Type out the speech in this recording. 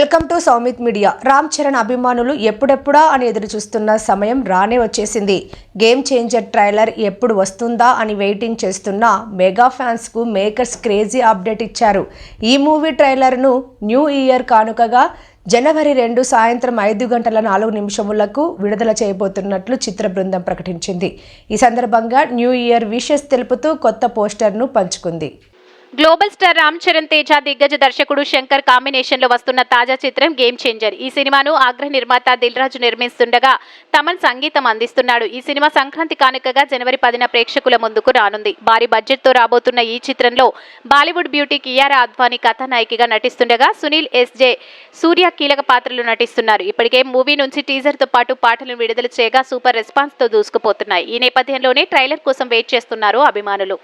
Welcome to Soumith media. Ram Charan అభిమానులు ఎప్పుడెప్పుడా అని ఎదురు చూస్తున్న సమయం రానే వచ్చేసింది. గేమ్ చేంజర్ ట్రైలర్ ఎప్పుడు వస్తుందా అని వెయిటింగ్ చేస్తున్న మెగా ఫ్యాన్స్ కు మేకర్స్ క్రేజీ అప్డేట్ ఇచ్చారు. ఈ మూవీ ట్రైలర్ను న్యూ ఇయర్ కానుకగా జనవరి 2 సాయంత్రం 5:04 విడుదల చేయబోతున్నట్లు చిత్ర బృందం ప్రకటించింది. ఈ సందర్భంగా న్యూ ఇయర్ విషెస్ తెలుపుతూ కొత్త పోస్టర్ను పంచుకుంది. గ్లోబల్ స్టార్ రామ్ చరణ్ తేజ దిగ్గజ దర్శకుడు శంకర్ కాంబినేషన్ లో వస్తున్న తాజా చిత్రం గేమ్ చేంజర్. ఈ సినిమాను అగ్ర నిర్మాత దిల్ రాజు నిర్మిస్తుండగా తమన్ సంగీతం అందిస్తున్నాడు. ఈ సినిమా సంక్రాంతి కానుకగా జనవరి 10న ప్రేక్షకుల ముందుకు రానుంది. భారీ బడ్జెట్ తో రాబోతున్న ఈ చిత్రంలో బాలీవుడ్ బ్యూటీ కియారా అద్వానీ కథానాయికగా నటిస్తుండగా సునీల్ ఎస్జే సూర్య కీలక పాత్రలు నటిస్తున్నారు. ఇప్పటికే మూవీ నుంచి టీజర్ తో పాటు పాటలను విడుదల చేయగా సూపర్ రెస్పాన్స్ తో దూసుకుపోతున్నాయి. ఈ నేపథ్యంలోనే ట్రైలర్ కోసం వెయిట్ చేస్తున్నారు అభిమానులు.